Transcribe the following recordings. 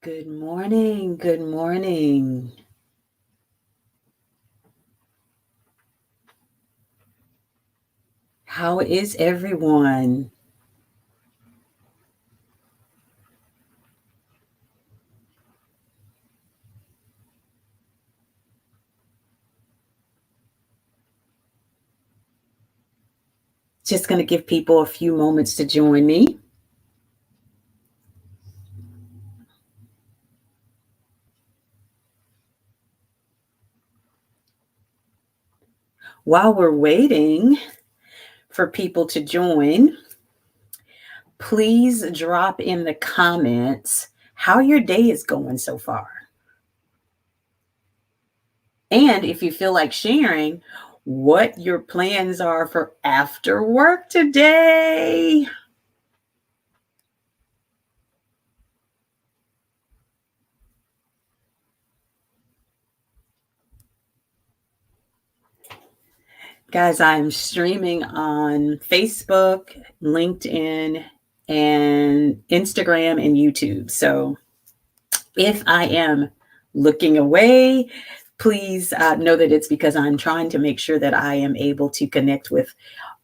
Good morning. Good morning. How is everyone? Just going to give people a few moments to join me. While we're waiting for people to join, please drop in the comments how your day is going so far. And if you feel like sharing, what your plans are for after work today. Guys, I'm streaming on Facebook, LinkedIn, and Instagram and YouTube. So if I am looking away, please know that it's because I'm trying to make sure that I am able to connect with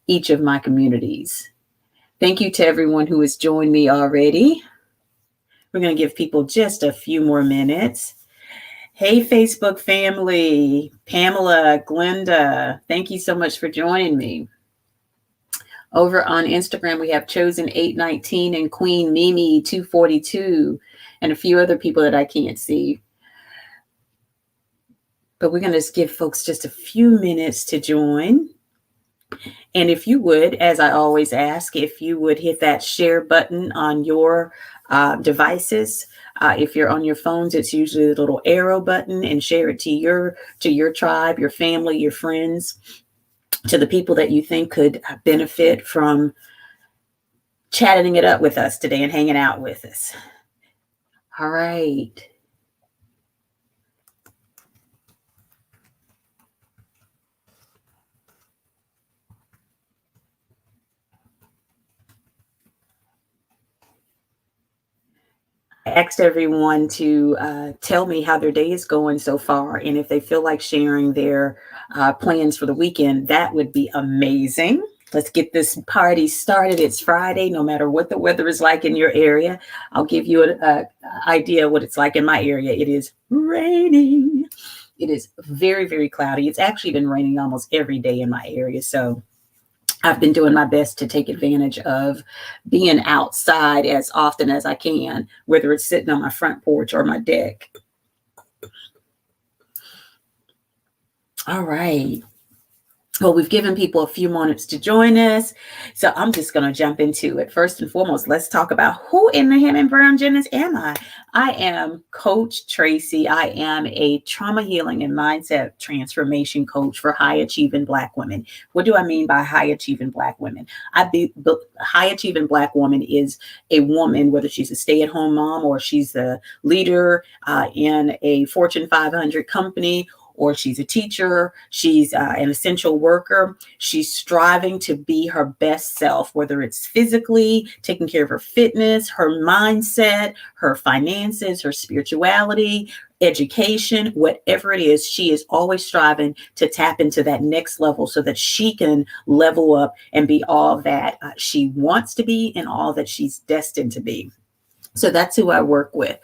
each of my communities. Thank you to everyone who has joined me already. We're going to give people just a few more minutes. Hey, Facebook family, Pamela, Glenda, thank you so much for joining me. Over on Instagram, we have Chosen 819 and Queen Mimi 242 and a few other people that I can't see. But we're going to just give folks just a few minutes to join. And if you would, as I always ask, if you would hit that share button on your devices. If you're on your phones, it's usually the little arrow button, and share it to your tribe, your family, your friends, to the people that you think could benefit from chatting it up with us today and hanging out with us. All right. I asked everyone to tell me how their day is going so far, and if they feel like sharing their plans for the weekend, that would be amazing. Let's get this party started. It's Friday, no matter what the weather is like in your area. I'll give you an idea of what it's like in my area. It is raining. It is very, very cloudy. It's actually been raining almost every day in my area. So I've been doing my best to take advantage of being outside as often as I can, whether it's sitting on my front porch or my deck. All right. Well, we've given people a few moments to join us, so I'm just going to jump into it. First and foremost, let's talk about who in the Hammond Brown Jennings am I? I am Coach Tracey. I am a trauma healing and mindset transformation coach for high achieving Black women. What do I mean by high achieving Black women? High achieving Black woman is a woman, whether she's a stay-at-home mom or she's a leader in a Fortune 500 company, or she's a teacher, she's an essential worker. She's striving to be her best self, whether it's physically, taking care of her fitness, her mindset, her finances, her spirituality, education, whatever it is, she is always striving to tap into that next level so that she can level up and be all that she wants to be and all that she's destined to be. So that's who I work with.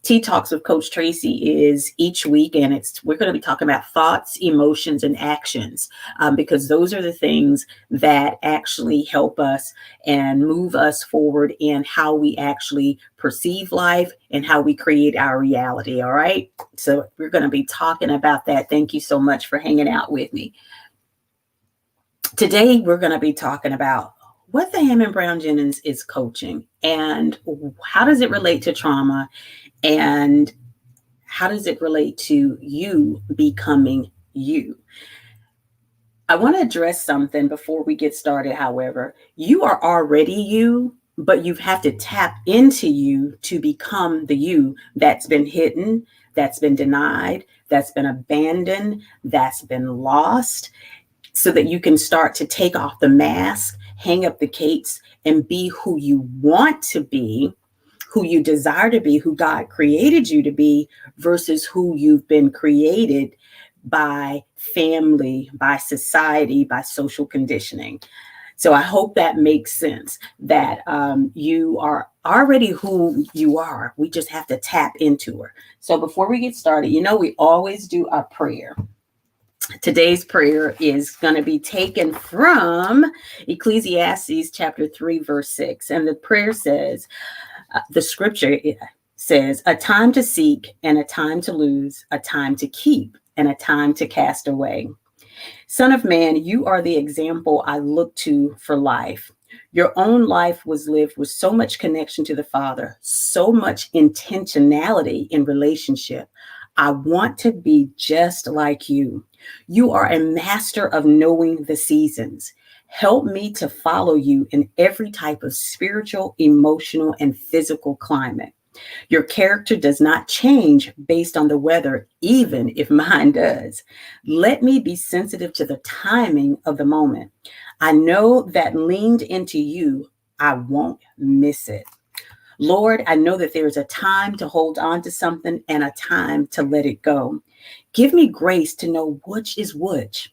Tea Talks with Coach Tracey is each week, and we're going to be talking about thoughts, emotions, and actions, because those are the things that actually help us and move us forward in how we actually perceive life and how we create our reality. All right. So we're going to be talking about that. Thank you so much for hanging out with me. Today, we're going to be talking about what the Hammond Brown Jennings is coaching and how does it relate to trauma, and how does it relate to you becoming you. I want to address something before we get started. However, you are already you, but you have to tap into you to become the you that's been hidden, that's been denied, that's been abandoned, that's been lost, so that you can start to take off the mask, hang up the capes, and be who you want to be, who you desire to be, who God created you to be, versus who you've been created by family, by society, by social conditioning. So I hope that makes sense, that you are already who you are. We just have to tap into her. So before we get started, we always do a prayer. Today's prayer is going to be taken from Ecclesiastes chapter 3, verse 6. And the prayer says, the scripture says, a time to seek and a time to lose, a time to keep and a time to cast away. Son of man, you are the example I look to for life. Your own life was lived with so much connection to the Father, so much intentionality in relationship. I want to be just like you. You are a master of knowing the seasons. Help me to follow you in every type of spiritual, emotional, and physical climate. Your character does not change based on the weather, even if mine does. Let me be sensitive to the timing of the moment. I know that leaned into you, I won't miss it. Lord, I know that there is a time to hold on to something and a time to let it go. Give me grace to know which is which.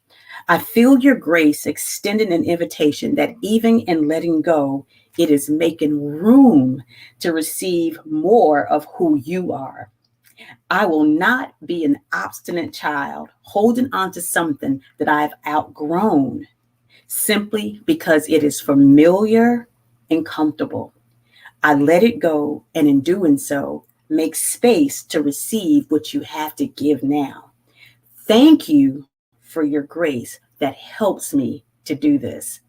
I feel your grace extending an invitation that even in letting go, it is making room to receive more of who you are. I will not be an obstinate child holding on to something that I've outgrown simply because it is familiar and comfortable. I let it go, and in doing so, make space to receive what you have to give now. Thank you for your grace that helps me to do this.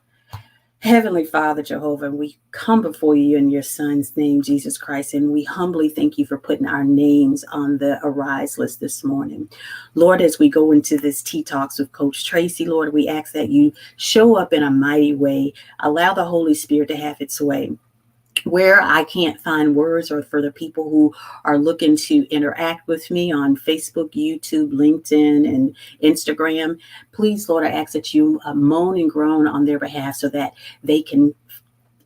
Heavenly Father, Jehovah, we come before you in your Son's name, Jesus Christ, and we humbly thank you for putting our names on the Arise list this morning. Lord, as we go into this Tea Talks with Coach Tracey, Lord, we ask that you show up in a mighty way. Allow the Holy Spirit to have its way. Where I can't find words, or for the people who are looking to interact with me on Facebook, YouTube, LinkedIn, and Instagram, please, Lord, I ask that you moan and groan on their behalf so that they can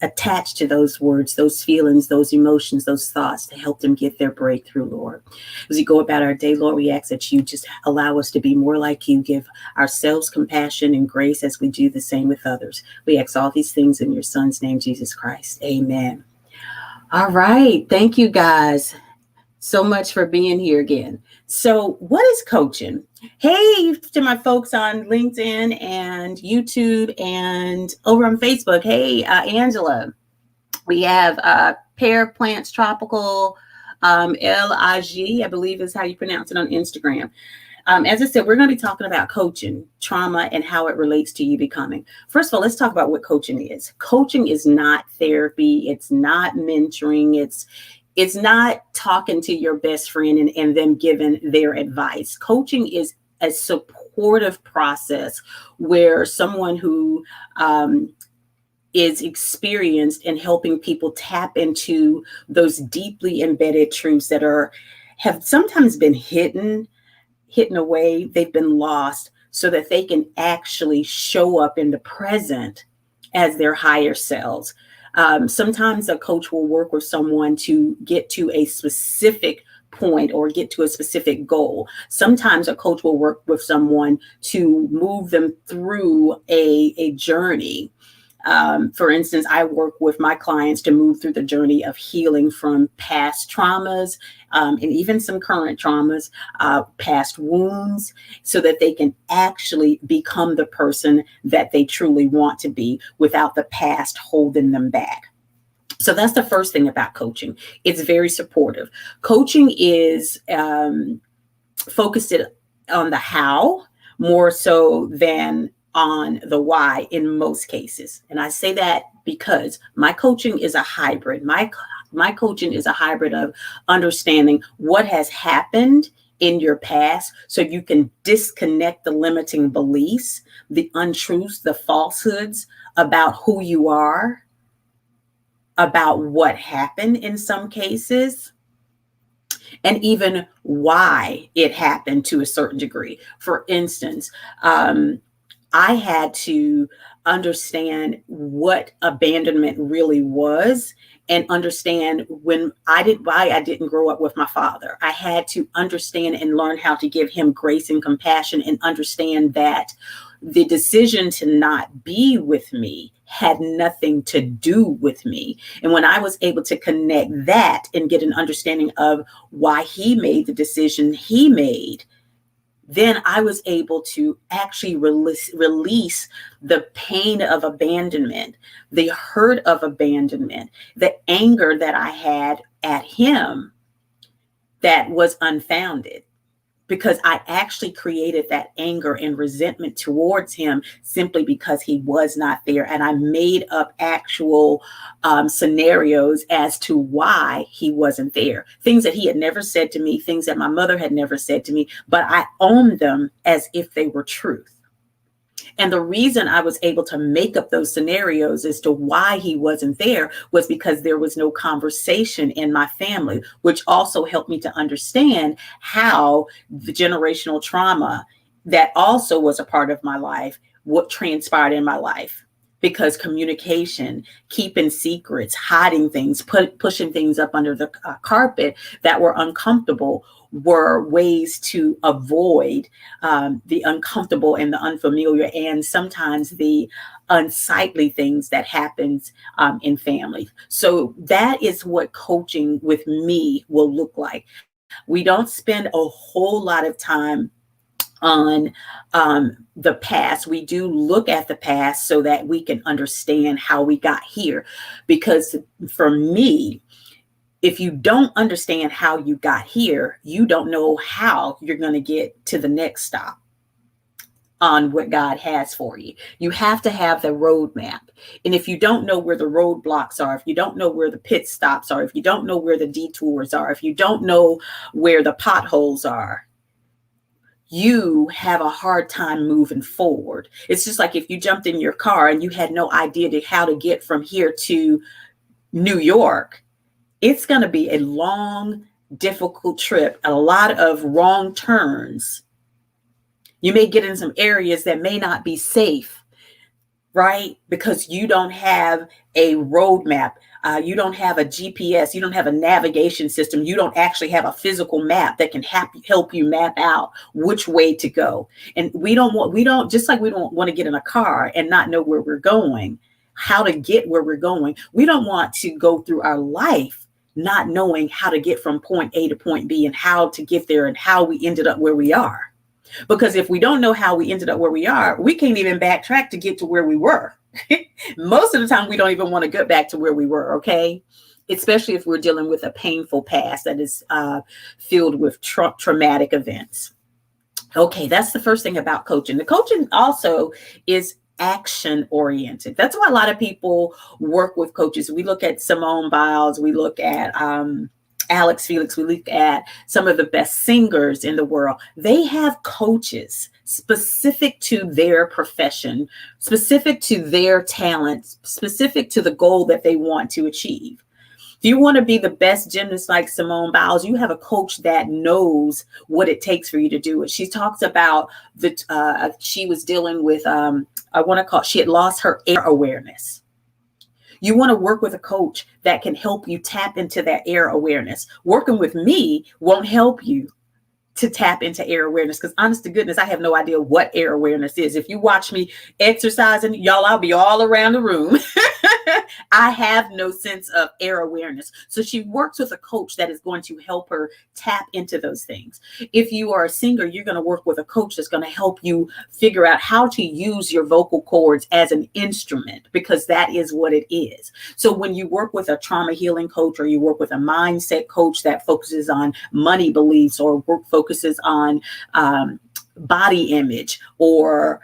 attach to those words, those feelings, those emotions, those thoughts to help them get their breakthrough, Lord. As we go about our day, Lord, we ask that you just allow us to be more like you, give ourselves compassion and grace as we do the same with others. We ask all these things in your Son's name, Jesus Christ. Amen. All right. Thank you guys so much for being here again. So what is coaching? Hey, to my folks on LinkedIn and YouTube and over on Facebook. Hey, Angela. We have Pear Plants Tropical, LIG, I believe is how you pronounce it on Instagram. As I said, we're going to be talking about coaching, trauma, and how it relates to you becoming. First of all, let's talk about what coaching is. Coaching is not therapy. It's not mentoring. It's not talking to your best friend and them giving their advice. Coaching is a supportive process where someone who is experienced in helping people tap into those deeply embedded truths that have sometimes been hidden away, they've been lost, so that they can actually show up in the present as their higher selves. Sometimes a coach will work with someone to get to a specific point or get to a specific goal. Sometimes a coach will work with someone to move them through a journey. For instance, I work with my clients to move through the journey of healing from past traumas and even some current traumas, past wounds, so that they can actually become the person that they truly want to be without the past holding them back. So that's the first thing about coaching. It's very supportive. Coaching is focused on the how more so than on the why in most cases. And I say that because my coaching is a hybrid. My coaching is a hybrid of understanding what has happened in your past so you can disconnect the limiting beliefs, the untruths, the falsehoods about who you are, about what happened in some cases, and even why it happened to a certain degree. For instance, I had to understand what abandonment really was, and understand why I didn't grow up with my father. I had to understand and learn how to give him grace and compassion, and understand that the decision to not be with me had nothing to do with me. And when I was able to connect that and get an understanding of why he made the decision he made, then I was able to actually release the pain of abandonment, the hurt of abandonment, the anger that I had at him that was unfounded, because I actually created that anger and resentment towards him simply because he was not there. And I made up actual scenarios as to why he wasn't there. Things that he had never said to me, things that my mother had never said to me, but I owned them as if they were truth. And the reason I was able to make up those scenarios as to why he wasn't there was because there was no conversation in my family, which also helped me to understand how the generational trauma that also was a part of my life, what transpired in my life. Because communication, keeping secrets, hiding things, pushing things up under the carpet that were uncomfortable were ways to avoid the uncomfortable and the unfamiliar, and sometimes the unsightly things that happens in families. So that is what coaching with me will look like. We don't spend a whole lot of time on the past. We do look at the past so that we can understand how we got here. Because for me, if you don't understand how you got here, you don't know how you're going to get to the next stop on what God has for you. You have to have the roadmap. And if you don't know where the roadblocks are, if you don't know where the pit stops are, if you don't know where the detours are, if you don't know where the potholes are, you have a hard time moving forward. It's just like if you jumped in your car and you had no idea how to get from here to New York. It's going to be a long, difficult trip, a lot of wrong turns. You may get in some areas that may not be safe, right? Because you don't have a roadmap. You don't have a GPS. You don't have a navigation system. You don't actually have a physical map that can help you map out which way to go. And just like we don't want to get in a car and not know where we're going, how to get where we're going. We don't want to go through our life not knowing how to get from point A to point B and how to get there and how we ended up where we are. Because if we don't know how we ended up where we are, we can't even backtrack to get to where we were. Most of the time, we don't even want to get back to where we were, okay? Especially if we're dealing with a painful past that is filled with traumatic events. Okay, that's the first thing about coaching. The coaching also is action oriented. That's why a lot of people work with coaches. We look at Simone Biles, we look at Alex Felix, we look at some of the best singers in the world. They have coaches specific to their profession, specific to their talents, specific to the goal that they want to achieve. If you want to be the best gymnast like Simone Biles, you have a coach that knows what it takes for you to do it. She talks about she was dealing with, she had lost her air awareness. You want to work with a coach that can help you tap into that air awareness. Working with me won't help you to tap into air awareness, because honest to goodness, I have no idea what air awareness is. If you watch me exercising, y'all, I'll be all around the room. I have no sense of air awareness. So she works with a coach that is going to help her tap into those things. If you are a singer, you're going to work with a coach that's going to help you figure out how to use your vocal cords as an instrument, because that is what it is. So when you work with a trauma healing coach, or you work with a mindset coach that focuses on money beliefs, or focuses on body image, or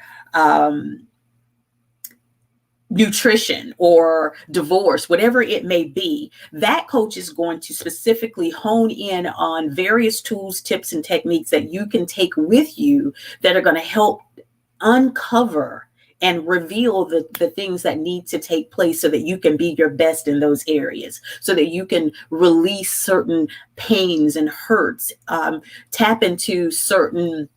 nutrition, or divorce, whatever it may be, that coach is going to specifically hone in on various tools, tips, and techniques that you can take with you that are going to help uncover and reveal the things that need to take place so that you can be your best in those areas, so that you can release certain pains and hurts, tap into certain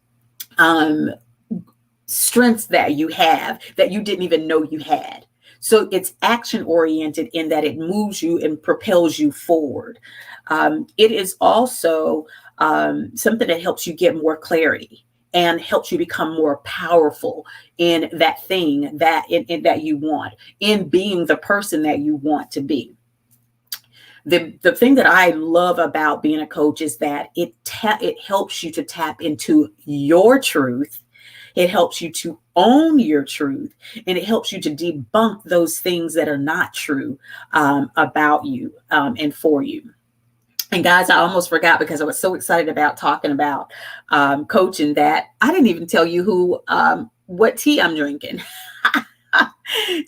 strengths that you have that you didn't even know you had. So it's action oriented in that it moves you and propels you forward. It is also something that helps you get more clarity and helps you become more powerful in that thing that that you want, in being the person that you want to be. The thing that I love about being a coach is that it helps you to tap into your truth. It helps you to own your truth, and it helps you to debunk those things that are not true about you and for you. And guys, I almost forgot because I was so excited about talking about coaching that I didn't even tell you what tea I'm drinking.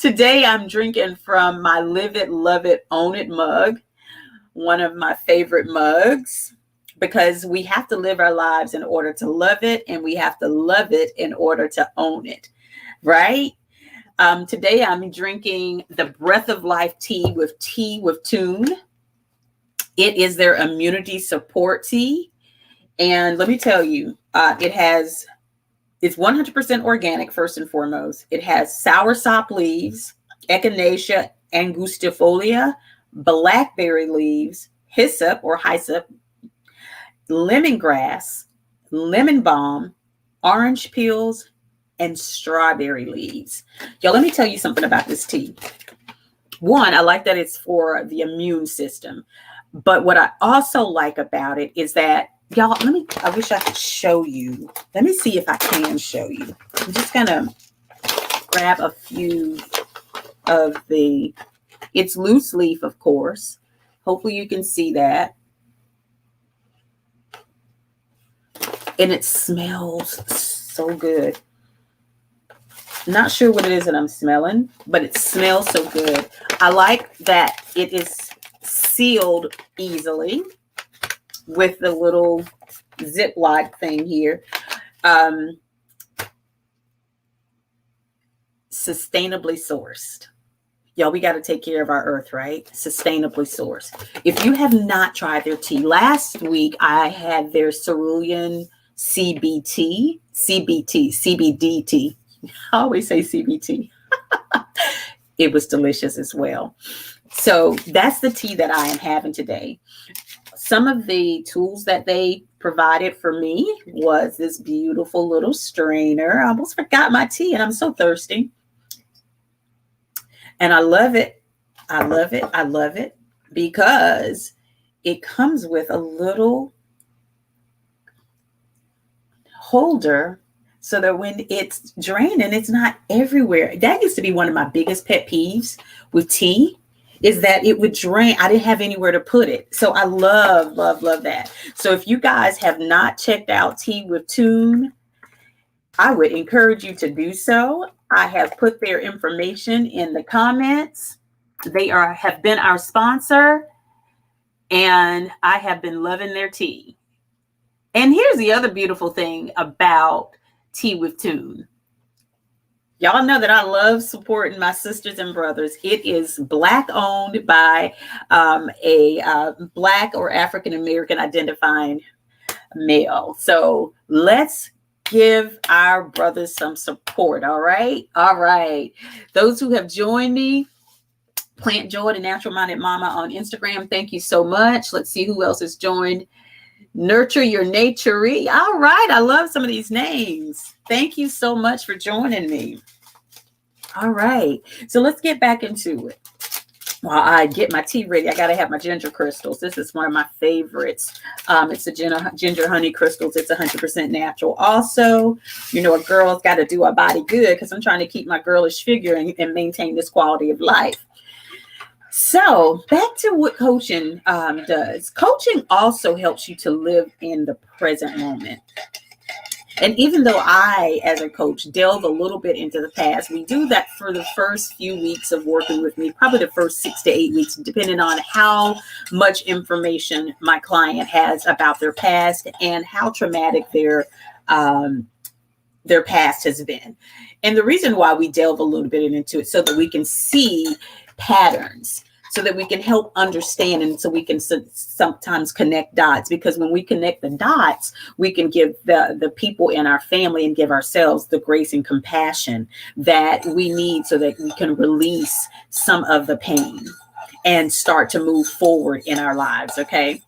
Today, I'm drinking from my Live It, Love It, Own It mug, one of my favorite mugs, because we have to live our lives in order to love it, and we have to love it in order to own it, right? Today, I'm drinking the Breath of Life tea with tune. It is their immunity support tea. And let me tell you, it's 100% organic, first and foremost. It has soursop leaves, echinacea angustifolia, blackberry leaves, hyssop, lemongrass, lemon balm, orange peels, and strawberry leaves. Y'all, let me tell you something about this tea. One, I like that it's for the immune system. But what I also like about it is that, y'all, I wish I could show you. Let me see if I can show you. I'm just going to grab a few of it's loose leaf, of course. Hopefully you can see that. And it smells so good. Not sure what it is that I'm smelling, but it smells so good. I like that it is sealed easily with the little Ziploc thing here. Sustainably sourced. Y'all, we got to take care of our earth, right? Sustainably sourced. If you have not tried their tea, last week I had their cerulean CBD tea. I always say CBT. It was delicious as well. So that's the tea that I am having today. Some of the tools that they provided for me was this beautiful little strainer. I almost forgot my tea and I'm so thirsty. And I love it. I love it. I love it because it comes with a little holder so that when it's draining, it's not everywhere. That used to be one of my biggest pet peeves with tea, is that it would drain. I didn't have anywhere to put it. So I love, love, love that. So if you guys have not checked out Tea with Tune, I would encourage you to do so. I have put their information in the comments. They have been our sponsor, and I have been loving their tea. And here's the other beautiful thing about Tea with Tune. Y'all know that I love supporting my sisters and brothers. It is Black owned by a Black or African American identifying male. So let's give our brothers some support. All right. All right. Those who have joined me, Plant Joy, the Natural Minded Mama on Instagram. Thank you so much. Let's see who else has joined. Nurture Your Nature. All right. I love some of these names. Thank you so much for joining me. All right. So let's get back into it. While I get my tea ready, I got to have my ginger crystals. This is one of my favorites. It's the ginger honey crystals. It's 100% natural. Also, you know, a girl's got to do her body good because I'm trying to keep my girlish figure and maintain this quality of life. So back to what coaching does. Coaching also helps you to live in the present moment. And even though I, as a coach, delve a little bit into the past, we do that for the first few weeks of working with me, probably the first 6 to 8 weeks, depending on how much information my client has about their past and how traumatic their past has been. And the reason why we delve a little bit into it so that we can see patterns. so that we can help understand, and so we can sometimes connect dots, because when we connect the dots, we can give the people in our family and give ourselves the grace and compassion that we need so that we can release some of the pain and start to move forward in our lives. Okay.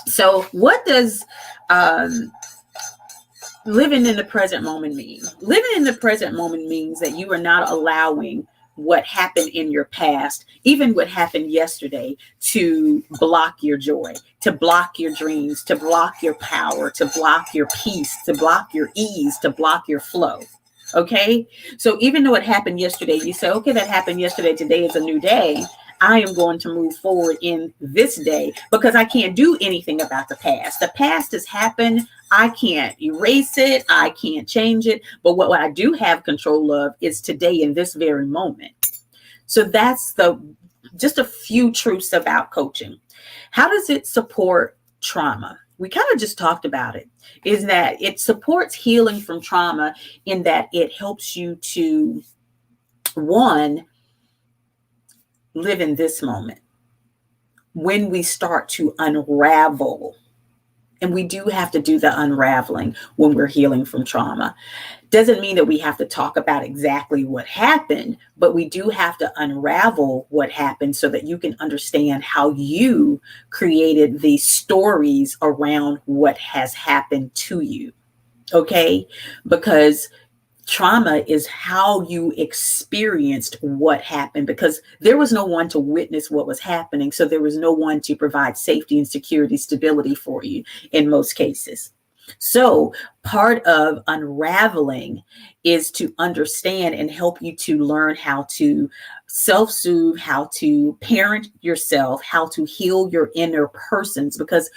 So what does living in the present moment mean? Living in the present moment means that you are not allowing what happened in your past, even what happened yesterday, to block your joy, to block your dreams, to block your power, to block your peace, to block your ease, to block your flow. Okay. So even though it happened yesterday, you say, okay, that happened yesterday. Today is a new day. I am going to move forward in this day because I can't do anything about the past. The past has happened. I can't erase it. I can't change it. But what I do have control of is today in this very moment. So that's just a few truths about coaching. How does it support trauma? We kind of just talked about it, is that it supports healing from trauma in that it helps you to, one, live in this moment. When we start to unravel, and we do have to do the unraveling when we're healing from trauma. Doesn't mean that we have to talk about exactly what happened, but we do have to unravel what happened so that you can understand how you created the stories around what has happened to you. Okay? Because trauma is how you experienced what happened, because there was no one to witness what was happening. So there was no one to provide safety and security, stability for you in most cases. So part of unraveling is to understand and help you to learn how to self-soothe, how to parent yourself, how to heal your inner persons, because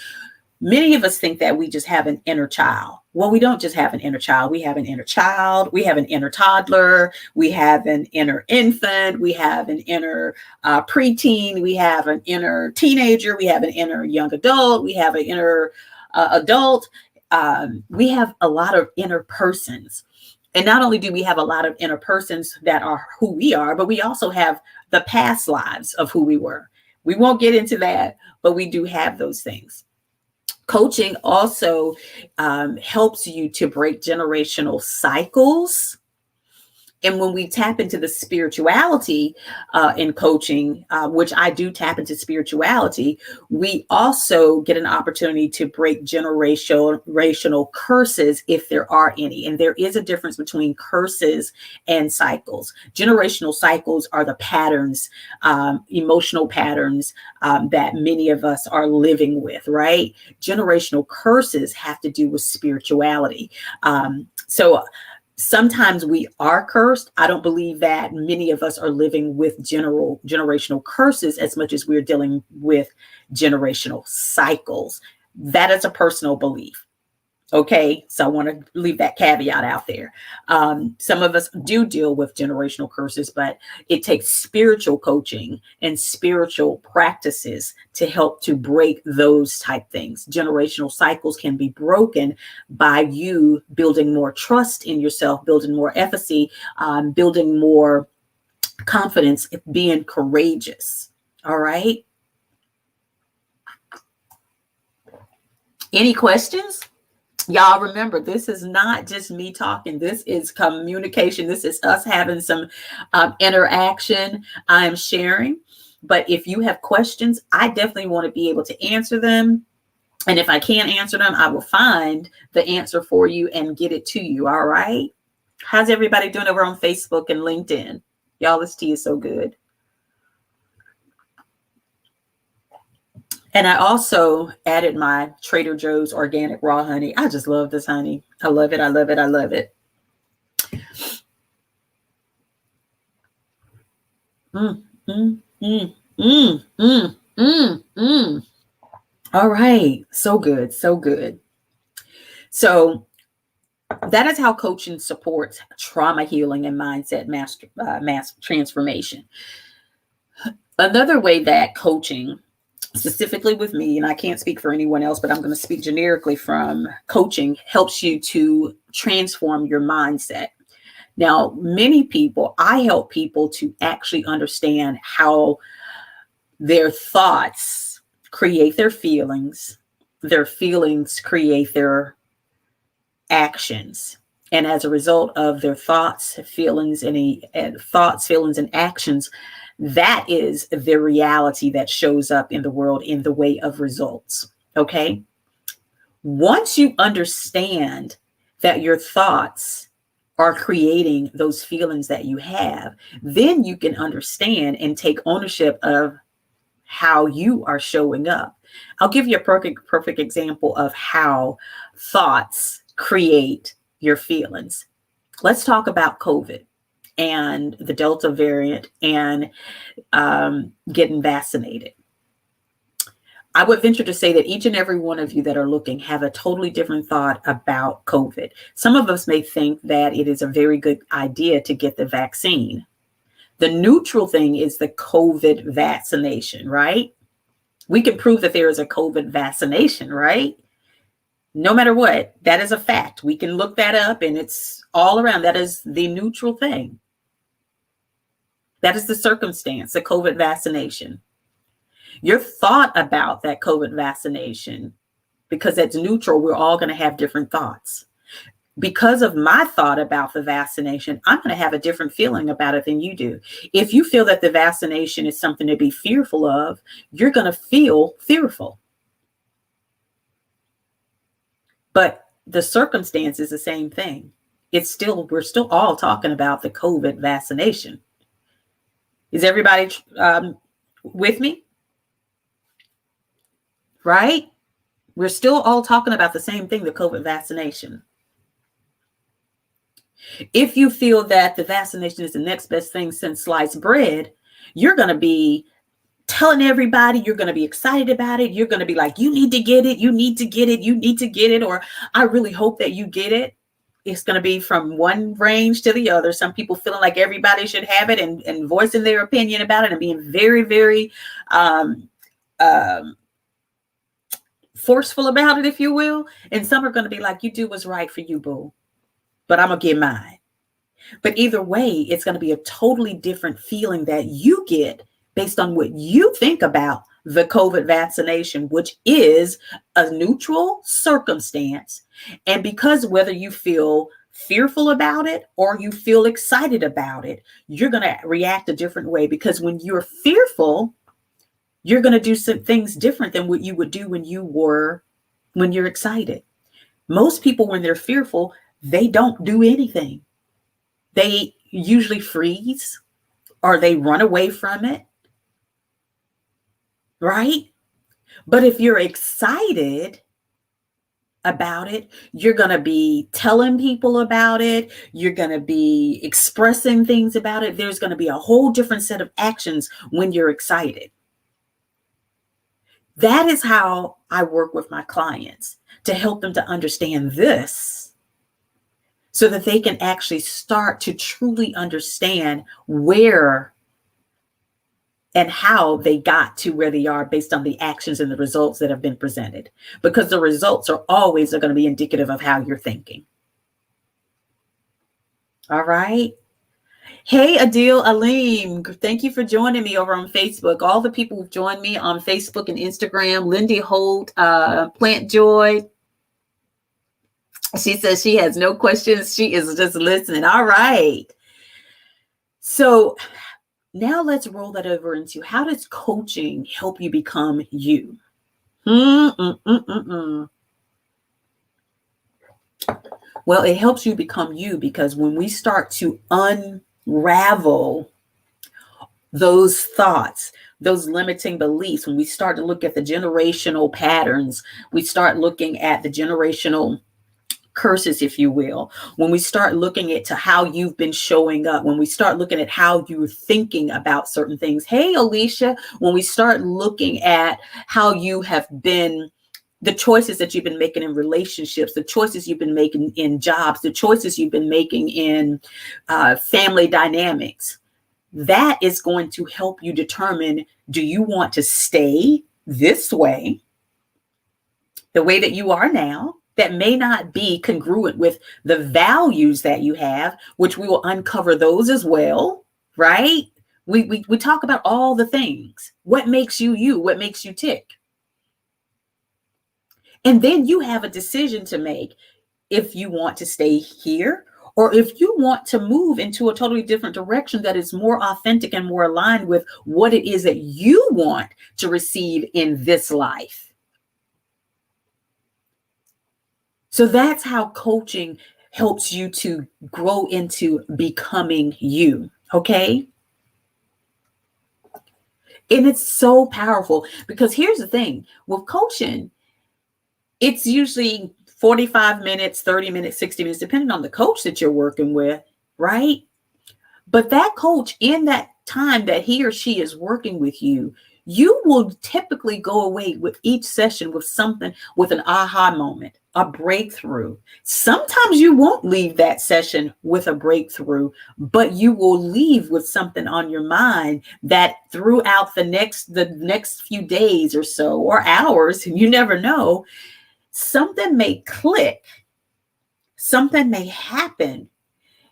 many of us think that we just have an inner child. Well, we don't just have an inner child. We have an inner child. We have an inner toddler. We have an inner infant. We have an inner preteen. We have an inner teenager. We have an inner young adult. We have an inner adult. We have a lot of inner persons. And not only do we have a lot of inner persons that are who we are, but we also have the past lives of who we were. We won't get into that, but we do have those things. Coaching also helps you to break generational cycles. And when we tap into the spirituality in coaching, which I do tap into spirituality, we also get an opportunity to break generational curses if there are any. And there is a difference between curses and cycles. Generational cycles are the patterns, emotional patterns that many of us are living with, right? Generational curses have to do with spirituality. So sometimes we are cursed. I don't believe that many of us are living with generational curses as much as we're dealing with generational cycles. That is a personal belief. Okay, so I want to leave that caveat out there. Some of us do deal with generational curses, but it takes spiritual coaching and spiritual practices to help to break those type things. Generational cycles can be broken by you building more trust in yourself, building more efficacy, building more confidence, being courageous. All right. Any questions? Y'all remember, this is not just me talking. This is communication. This is us having some interaction. I am sharing. But if you have questions, I definitely want to be able to answer them. And if I can't answer them, I will find the answer for you and get it to you. All right. How's everybody doing over on Facebook and LinkedIn? Y'all, this tea is so good. And I also added my Trader Joe's organic raw honey. I just love this honey. I love it. I love it. I love it. All right. So good. So good. So that is how coaching supports trauma healing and mindset mass transformation. Another way that coaching, specifically with me, and I can't speak for anyone else, but I'm going to speak generically from coaching, helps you to transform your mindset. Now, many people, I help people to actually understand how Their thoughts create their feelings create their actions. And as a result of their thoughts, feelings, and actions, that is the reality that shows up in the world in the way of results. Okay. Once you understand that your thoughts are creating those feelings that you have, then you can understand and take ownership of how you are showing up. I'll give you a perfect example of how thoughts create your feelings. Let's talk about COVID and the Delta variant and getting vaccinated. I would venture to say that each and every one of you that are looking have a totally different thought about COVID. Some of us may think that it is a very good idea to get the vaccine. The neutral thing is the COVID vaccination, right? We can prove that there is a COVID vaccination, right? No matter what, that is a fact. We can look that up and it's all around. That is the neutral thing. That is the circumstance, the COVID vaccination. Your thought about that COVID vaccination, because it's neutral, we're all going to have different thoughts. Because of my thought about the vaccination, I'm going to have a different feeling about it than you do. If you feel that the vaccination is something to be fearful of, you're going to feel fearful. But the circumstance is the same thing. We're still all talking about the COVID vaccination. Is everybody with me? Right? We're still all talking about the same thing, the COVID vaccination. If you feel that the vaccination is the next best thing since sliced bread, you're going to be telling everybody, you're going to be excited about it. You're going to be like, you need to get it. You need to get it. You need to get it. Or I really hope that you get it. It's going to be from one range to the other. Some people feeling like everybody should have it and voicing their opinion about it and being very, very forceful about it, if you will. And some are going to be like, you do what's right for you, boo. But I'm going to get mine. But either way, it's going to be a totally different feeling that you get based on what you think about the COVID vaccination, which is a neutral circumstance. And because whether you feel fearful about it or you feel excited about it, you're going to react a different way. Because when you're fearful, you're going to do some things different than what you would do when you're excited. Most people, when they're fearful, they don't do anything. They usually freeze or they run away from it. Right? But if you're excited about it, you're going to be telling people about it. You're going to be expressing things about it. There's going to be a whole different set of actions when you're excited. That is how I work with my clients, to help them to understand this so that they can actually start to truly understand where and how they got to where they are based on the actions and the results that have been presented. Because the results are always going to be indicative of how you're thinking. All right. Hey, Adil Aleem, thank you for joining me over on Facebook. All the people who've joined me on Facebook and Instagram, Lindy Holt, Plant Joy. She says she has no questions. She is just listening. All right. So now let's roll that over into, how does coaching help you become you? Well, it helps you become you because when we start to unravel those thoughts, those limiting beliefs, when we start to look at the generational patterns, we start looking at the generational curses, if you will, when we start looking at to how you've been showing up, when we start looking at how you're thinking about certain things. Hey, Alicia, when we start looking at how you have been, the choices that you've been making in relationships, the choices you've been making in jobs, the choices you've been making in family dynamics, that is going to help you determine, do you want to stay this way, the way that you are now? That may not be congruent with the values that you have, which we will uncover those as well, right? We talk about all the things. What makes you you? What makes you tick? And then you have a decision to make if you want to stay here or if you want to move into a totally different direction that is more authentic and more aligned with what it is that you want to receive in this life. So that's how coaching helps you to grow into becoming you. Okay. And it's so powerful because here's the thing with coaching, it's usually 45 minutes, 30 minutes, 60 minutes, depending on the coach that you're working with, right? But that coach, in that time that he or she is working with you, you will typically go away with each session with something, with an aha moment, a breakthrough. Sometimes you won't leave that session with a breakthrough, but you will leave with something on your mind that throughout the next few days or so, or hours, you never know, something may click, something may happen,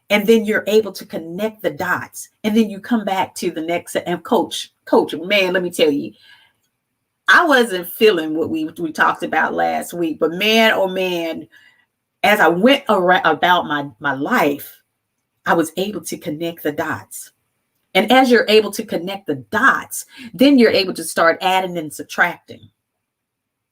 and then you're able to connect the dots. And then you come back to the next, and coach, man, let me tell you, I wasn't feeling what we talked about last week, but man, oh man, as I went around about my life, I was able to connect the dots. And as you're able to connect the dots, then you're able to start adding and subtracting.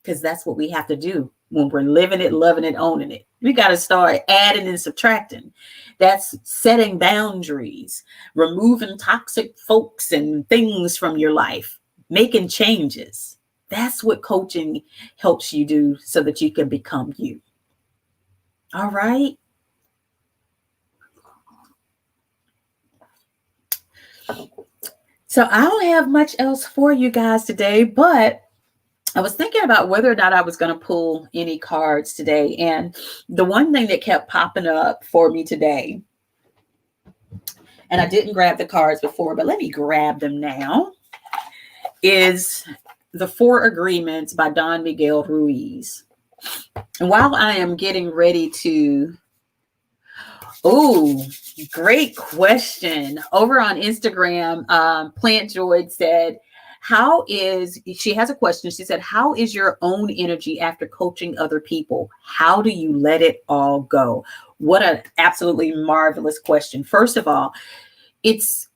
Because that's what we have to do when we're living it, loving it, owning it. We got to start adding and subtracting. That's setting boundaries, removing toxic folks and things from your life, making changes. That's what coaching helps you do so that you can become you. All right. So I don't have much else for you guys today, but I was thinking about whether or not I was going to pull any cards today. And the one thing that kept popping up for me today, and I didn't grab the cards before, but let me grab them now, is the 4 Agreements by Don Miguel Ruiz. And while I am getting ready to, great question. Over on Instagram, Plant Joy said, she has a question. She said, how is your own energy after coaching other people? How do you let it all go? What an absolutely marvelous question. First of all, it's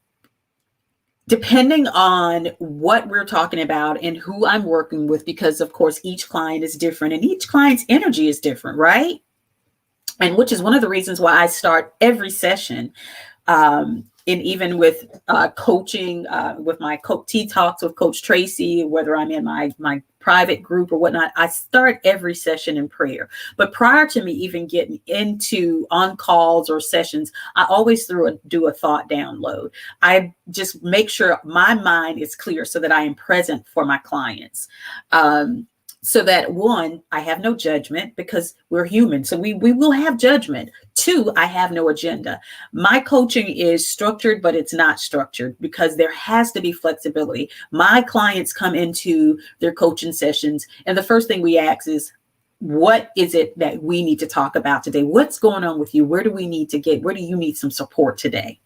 depending on what we're talking about and who I'm working with, because of course, each client is different and each client's energy is different, right? And which is one of the reasons why I start every session, and even with coaching, with my Tea Talks with Coach Tracey, whether I'm in my private group or whatnot, I start every session in prayer. But prior to me even getting into on calls or sessions, I always do a thought download. I just make sure my mind is clear so that I am present for my clients. So that, one, I have no judgment because we're human. So we will have judgment. 2, I have no agenda. My coaching is structured, but it's not structured because there has to be flexibility. My clients come into their coaching sessions, and the first thing we ask is, what is it that we need to talk about today? What's going on with you? Where do you need some support today?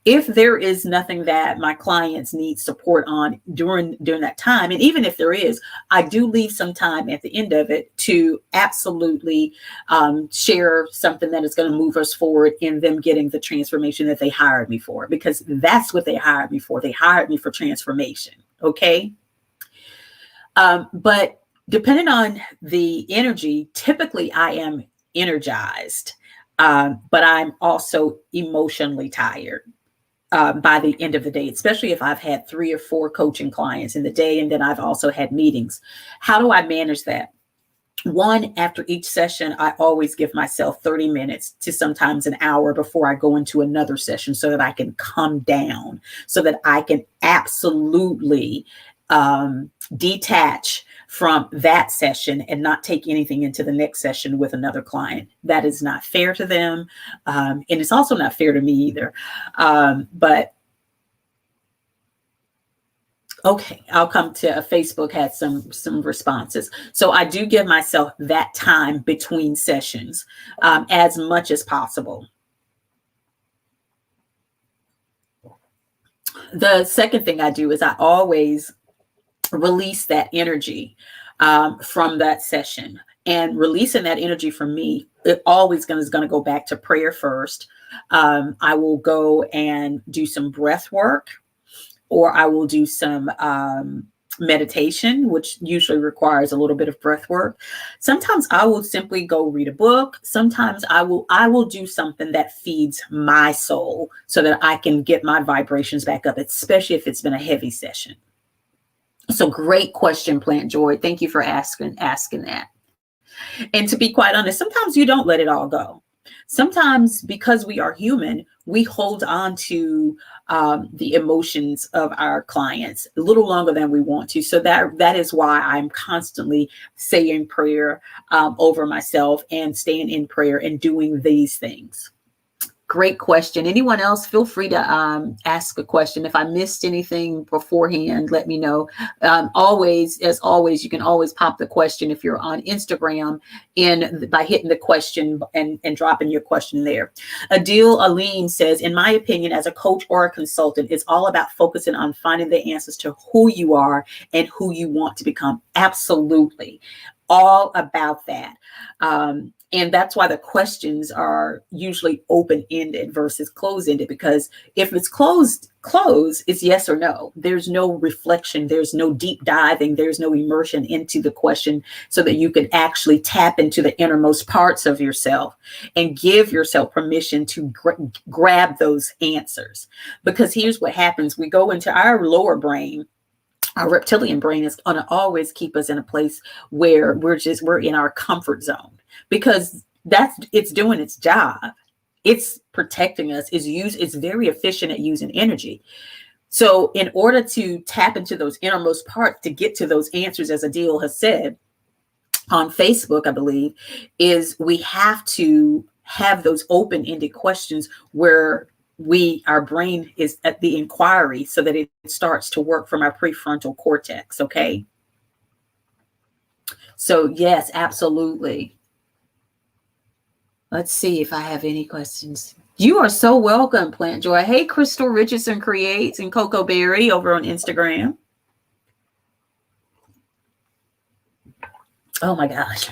If there is nothing that my clients need support on during that time, and even if there is, I do leave some time at the end of it to absolutely share something that is going to move us forward in them getting the transformation that they hired me for, because that's what they hired me for. They hired me for transformation. Okay. But depending on the energy, typically I am energized, but I'm also emotionally tired. By the end of the day, especially if I've had 3 or 4 coaching clients in the day, and then I've also had meetings. How do I manage that? 1, after each session, I always give myself 30 minutes to sometimes an hour before I go into another session so that I can come down, so that I can absolutely detach from that session and not take anything into the next session with another client. That is not fair to them. And it's also not fair to me either. But okay, I'll come to Facebook had some responses. So I do give myself that time between sessions as much as possible. The second thing I do is I always release that energy from that session. And releasing that energy from me, it always is going to go back to prayer first. I will go and do some breath work, or I will do some meditation, which usually requires a little bit of breath work. Sometimes I will simply go read a book. Sometimes I will do something that feeds my soul so that I can get my vibrations back up, especially if it's been a heavy session. So great question, Plant Joy. Thank you for asking that. And to be quite honest, sometimes you don't let it all go. Sometimes, because we are human, we hold on to the emotions of our clients a little longer than we want to. So that is why I'm constantly saying prayer over myself and staying in prayer and doing these things. Great question. Anyone else, feel free to ask a question. If I missed anything beforehand, let me know. As always, you can always pop the question if you're on Instagram by hitting the question and dropping your question there. Adil Aline says, in my opinion, as a coach or a consultant, it's all about focusing on finding the answers to who you are and who you want to become. Absolutely. All about that. And that's why the questions are usually open-ended versus closed-ended, because if it's closed, it's yes or no. There's no reflection. There's no deep diving. There's no immersion into the question so that you can actually tap into the innermost parts of yourself and give yourself permission to grab those answers. Because here's what happens. We go into our lower brain. Our reptilian brain is going to always keep us in a place where we're in our comfort zone, because it's doing its job. It's protecting us. It's very efficient at using energy. So in order to tap into those innermost parts to get to those answers, as Adil has said on Facebook, I believe, is we have to have those open-ended questions where our brain is at the inquiry so that it starts to work from our prefrontal cortex. Okay. So yes, absolutely. Let's see if I have any questions. You are so welcome, Plant Joy. Hey, Crystal Richardson Creates and Coco Berry over on Instagram. Oh my gosh.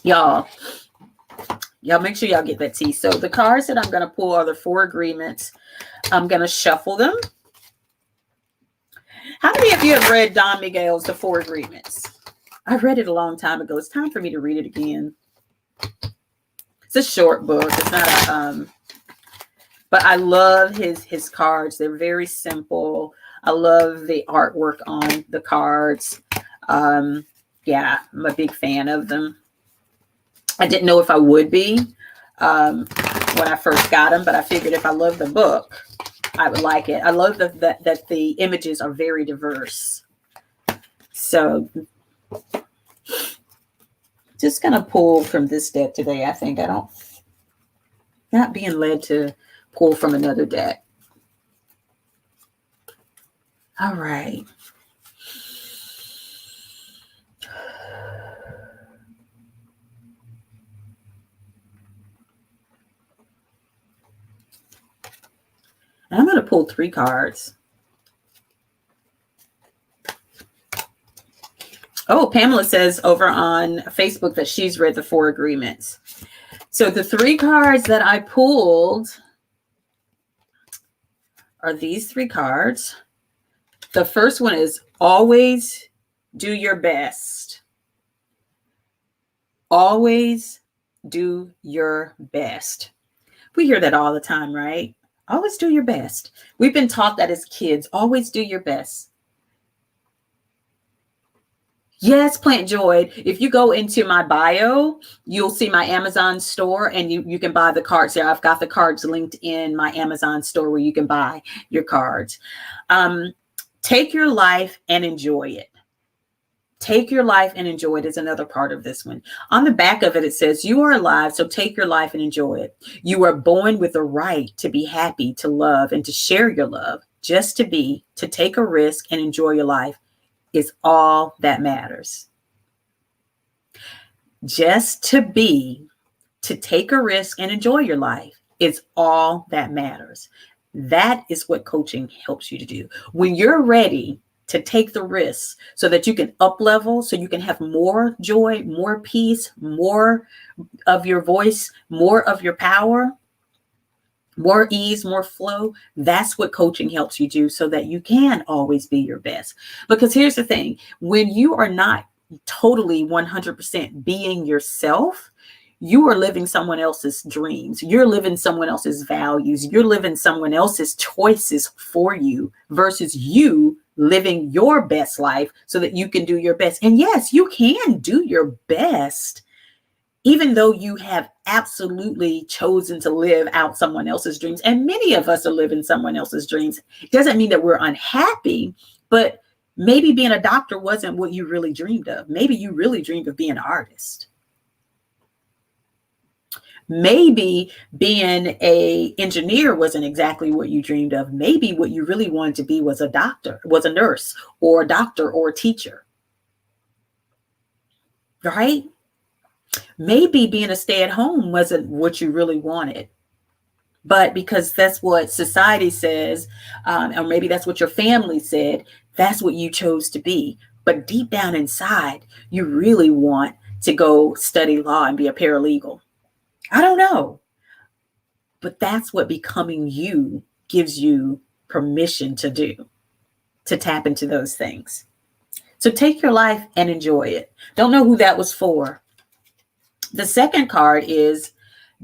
Y'all make sure y'all get that tea. So the cards that I'm going to pull are the 4 agreements. I'm going to shuffle them. How many of you have read Don Miguel's The 4 Agreements? I read it a long time ago. It's time for me to read it again. It's a short book. It's not but I love his cards. They're very simple. I love the artwork on the cards. Yeah, I'm a big fan of them. I didn't know if I would be when I first got them, but I figured if I love the book, I would like it. I love that the images are very diverse. So just going to pull from this deck today. I think not being led to pull from another deck. All right. I'm going to pull 3 cards. Oh, Pamela says over on Facebook that she's read the 4 agreements. So the 3 cards that I pulled are these 3 cards. The first one is always do your best. Always do your best. We hear that all the time, right? Always do your best. We've been taught that as kids. Always do your best. Yes, Plant Joy. If you go into my bio, you'll see my Amazon store, and you can buy the cards there. I've got the cards linked in my Amazon store where you can buy your cards. Take your life and enjoy it. Take your life and enjoy it is another part of this one. On the back of it, it says, you are alive, so take your life and enjoy it. You are born with the right to be happy, to love, and to share your love. Just to take a risk and enjoy your life is all that matters. Just to take a risk and enjoy your life is all that matters. That is what coaching helps you to do. When you're ready to take the risks so that you can up level, so you can have more joy, more peace, more of your voice, more of your power, more ease, more flow. That's what coaching helps you do so that you can always be your best. Because here's the thing, when you are not totally 100% being yourself, you are living someone else's dreams. You're living someone else's values. You're living someone else's choices for you versus you living your best life so that you can do your best. And yes, you can do your best, even though you have absolutely chosen to live out someone else's dreams. And many of us are living someone else's dreams. It doesn't mean that we're unhappy, but maybe being a doctor wasn't what you really dreamed of. Maybe you really dreamed of being an artist. Maybe being an engineer wasn't exactly what you dreamed of. Maybe what you really wanted to be was a doctor, was a nurse or a doctor or a teacher. Right? Maybe being a stay-at-home wasn't what you really wanted. But because that's what society says, or maybe that's what your family said, that's what you chose to be. But deep down inside, you really want to go study law and be a paralegal. I don't know. But that's what becoming you gives you permission to do, to tap into those things. So take your life and enjoy it. Don't know who that was for. The second card is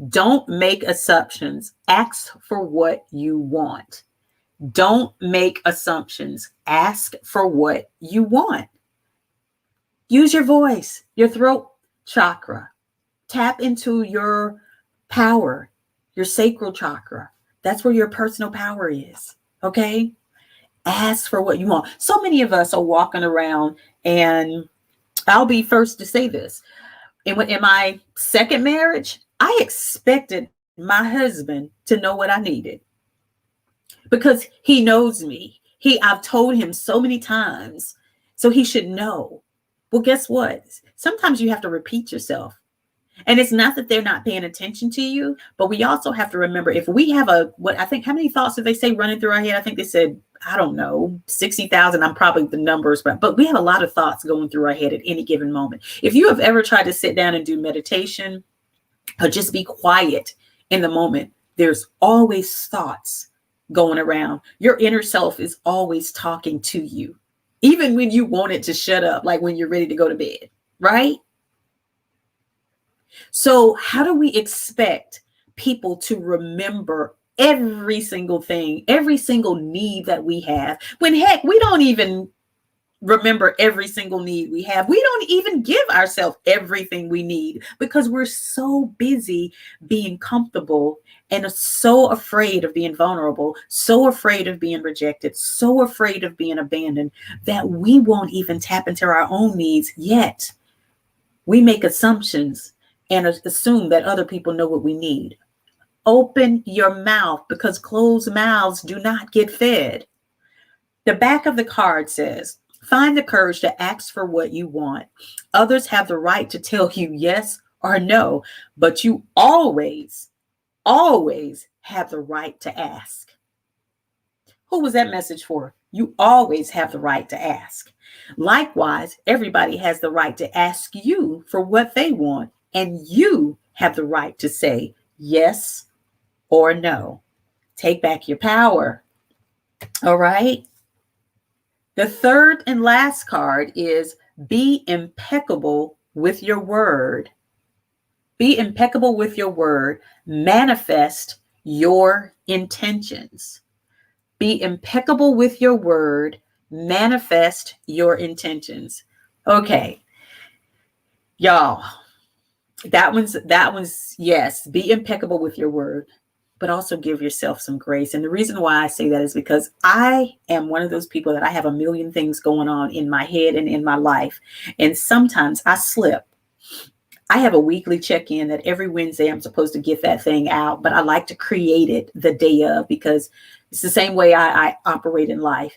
don't make assumptions. Ask for what you want. Don't make assumptions. Ask for what you want. Use your voice, your throat chakra. Tap into your power, your sacral chakra. That's where your personal power is. Okay? Ask for what you want. So many of us are walking around, and I'll be first to say this. In my second marriage, I expected my husband to know what I needed because he knows me. I've told him so many times, so he should know. Well, guess what? Sometimes you have to repeat yourself. And it's not that they're not paying attention to you, but we also have to remember, if we have how many thoughts did they say running through our head? I think they said, I don't know, 60,000. I'm probably the numbers, but we have a lot of thoughts going through our head at any given moment. If you have ever tried to sit down and do meditation or just be quiet in the moment, there's always thoughts going around. Your inner self is always talking to you, even when you want it to shut up, like when you're ready to go to bed, right? So how do we expect people to remember every single thing, every single need that we have, when heck, we don't even remember every single need we have? We don't even give ourselves everything we need because we're so busy being comfortable and so afraid of being vulnerable, so afraid of being rejected, so afraid of being abandoned that we won't even tap into our own needs yet. We make assumptions and assume that other people know what we need. Open your mouth, because closed mouths do not get fed. The back of the card says, find the courage to ask for what you want. Others have the right to tell you yes or no, but you always, always have the right to ask. Who was that message for? You always have the right to ask. Likewise, everybody has the right to ask you for what they want, and you have the right to say yes or no. Take back your power. All right. The third and last card is be impeccable with your word. Be impeccable with your word. Manifest your intentions. Be impeccable with your word. Manifest your intentions. Okay. Y'all, that one's yes, be impeccable with your word, but also give yourself some grace. And the reason why I say that is because I am one of those people that I have a million things going on in my head and in my life. And sometimes I slip. I have a weekly check-in that every Wednesday I'm supposed to get that thing out, but I like to create it the day of because it's the same way I operate in life.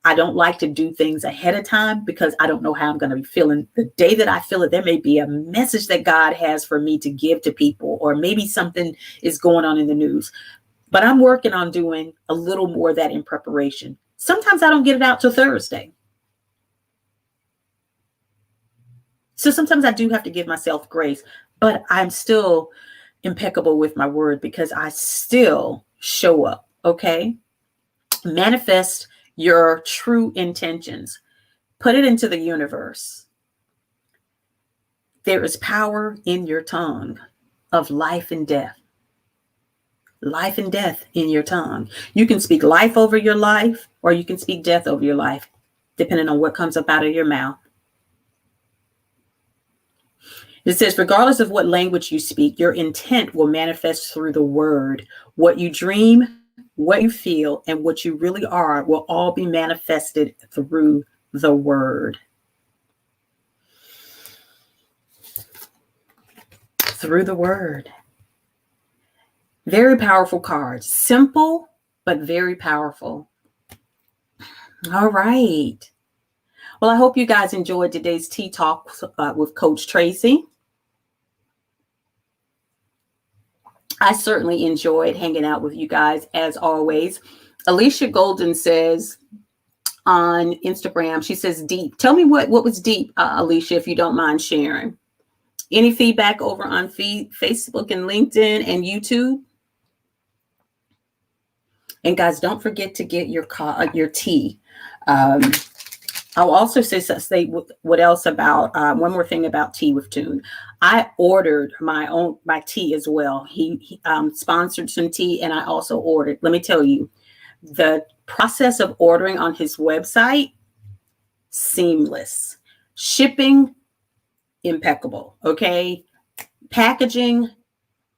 I don't like to do things ahead of time because I don't know how I'm going to be feeling. The day that I feel it, there may be a message that God has for me to give to people, or maybe something is going on in the news. But I'm working on doing a little more of that in preparation. Sometimes I don't get it out till Thursday. So sometimes I do have to give myself grace, but I'm still impeccable with my word because I still show up. Okay. Manifest your true intentions. Put it into the universe. There is power in your tongue of life and death. Life and death in your tongue. You can speak life over your life, or you can speak death over your life, depending on what comes up out of your mouth. It says, regardless of what language you speak, your intent will manifest through the word. What you dream, what you feel, and what you really are will all be manifested through the word. Through the word. Very powerful cards. Simple, but very powerful. All right. Well, I hope you guys enjoyed today's Tea Talk with Coach Tracey. I certainly enjoyed hanging out with you guys as always. Alicia Golden says on Instagram, she says deep. Tell me what was deep, Alicia, if you don't mind sharing. Any feedback over on Facebook and LinkedIn and YouTube? And guys, don't forget to get your tea. I'll also say what else about one more thing about Tea with Tune. I ordered my tea as well. He sponsored some tea, and I also ordered. Let me tell you, the process of ordering on his website, seamless. Shipping, impeccable. Okay, packaging,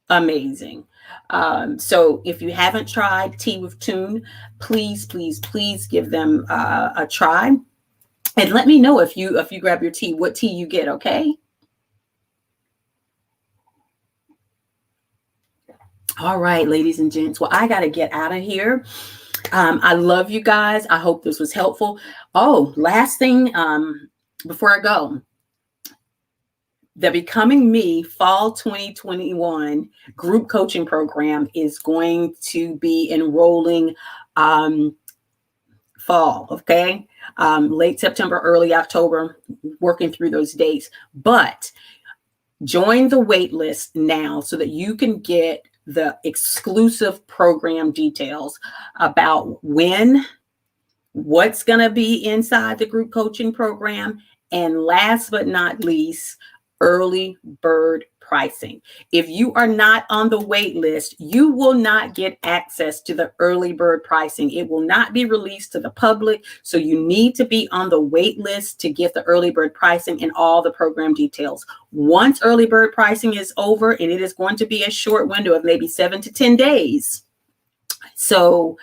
amazing. So if you haven't tried Tea with Tune, please give them a try. And let me know if you grab your tea, what tea you get, okay? All right, ladies and gents. Well, I got to get out of here. I love you guys. I hope this was helpful. Oh, last thing before I go. The Becoming Me Fall 2021 group coaching program is going to be enrolling fall, okay? Late September, early October, working through those dates. But join the wait list now so that you can get the exclusive program details about when, what's going to be inside the group coaching program, and last but not least, early bird pricing. If you are not on the wait list, you will not get access to the early bird pricing. It will not be released to the public. So you need to be on the wait list to get the early bird pricing and all the program details. Once early bird pricing is over, and it is going to be a short window of maybe 7 to 10 days. So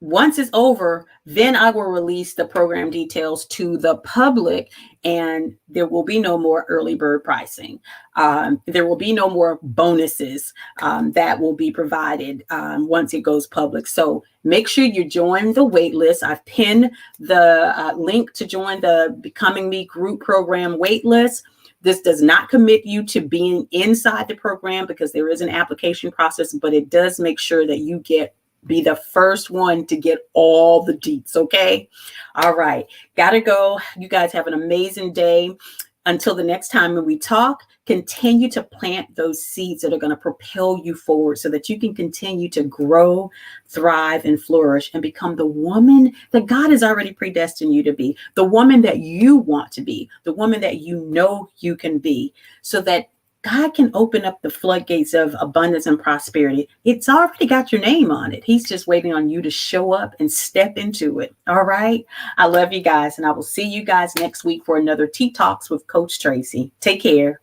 once it's over, then I will release the program details to the public, and there will be no more early bird pricing. There will be no more bonuses that will be provided once it goes public. So make sure you join the wait list. I've pinned the link to join the Becoming Me group program wait list. This does not commit you to being inside the program because there is an application process, but it does make sure that you be the first one to get all the deets, okay? All right, gotta go. You guys have an amazing day. Until the next time when we talk, continue to plant those seeds that are going to propel you forward so that you can continue to grow, thrive, and flourish and become the woman that God has already predestined you to be, the woman that you want to be, the woman that you know you can be, so that God can open up the floodgates of abundance and prosperity. It's already got your name on it. He's just waiting on you to show up and step into it. All right. I love you guys, and I will see you guys next week for another Tea Talks with Coach Tracey. Take care.